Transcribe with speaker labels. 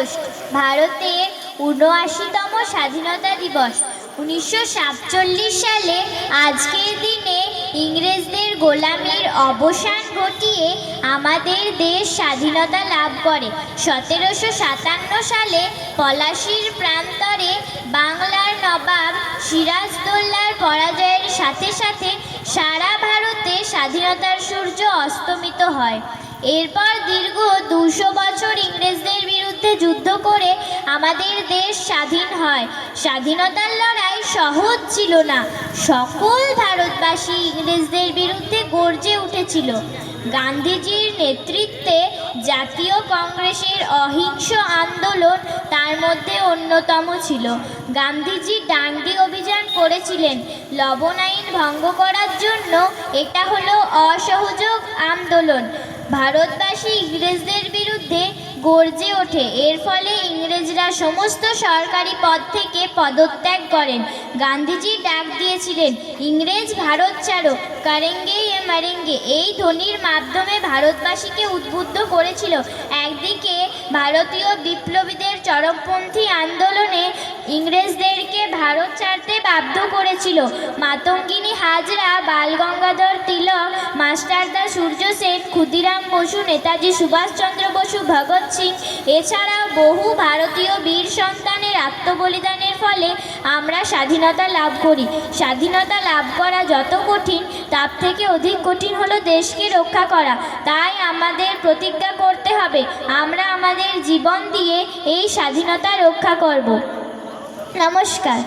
Speaker 1: August ভারতের ৭৯তম স্বাধীনতা দিবস। ১৯৪৭ সালে আজকের দিনে ইংরেজদের গোলামির অবসান ঘটিয়ে আমাদের দেশ স্বাধীনতা লাভ করে। ১৭৫৭ সালে পলাশীর প্রান্তরে বাংলার নবাব সিরাজদৌল্লার পরাজয়ের সাথে সাথে সারা ভারতে স্বাধীনতার সূর্য অস্তমিত হয়। এরপর দীর্ঘ ২০০ বছর ইংরেজদের বিরুদ্ধে যুদ্ধ করে আমাদের দেশ স্বাধীন হয়। স্বাধীনতার লড়াই সহজ ছিল না। সকল ভারতবাসী ইংরেজদের বিরুদ্ধে গর্জে উঠেছিল। গান্ধীজির নেতৃত্বে জাতীয় কংগ্রেসের অহিংস আন্দোলন তার মধ্যে অন্যতম ছিল। গান্ধীজি ডান্ডি অভিযান করেছিলেন লবণ আইন ভঙ্গ করার জন্য। এটা হলো অসহযোগ আন্দোলন। ভারতবাসী ইংরেজদের বিরুদ্ধে গর্জে ওঠে। এর ফলে ইংরেজরা সমস্ত সরকারি পদ থেকে পদত্যাগ করেন। গান্ধীজি ডাক দিয়েছিলেন, ইংরেজ ভারত ছাড়ো, করেঙ্গে এ মারেঙ্গে। এই ধ্বনির মাধ্যমে ভারতবাসীকে উদ্বুদ্ধ করেছিল। একদিকে ভারতীয় বিপ্লবীদের চরমপন্থী আন্দোলনে ইংরেজদেরকে ভারত ছাড়তে বাধ্য করেছিল। মাতঙ্গিনী হাজরা, বালগঙ্গাধর তিলক, মাস্টারদা সূর্য সেন, ক্ষুদিরাম বসু, নেতাজি সুভাষচন্দ্র বসু, ভগৎ সিং, এছাড়াও বহু ভারতীয় বীর সন্তানের আত্মবলিদানের ফলে আমরা স্বাধীনতা লাভ করি। স্বাধীনতা লাভ করা যত কঠিন, তার থেকে অধিক কঠিন হলো দেশকে রক্ষা করা। তাই আমাদের প্রতিজ্ঞা করতে হবে, আমরা আমাদের জীবন দিয়ে এই স্বাধীনতা রক্ষা করব। নমস্কার।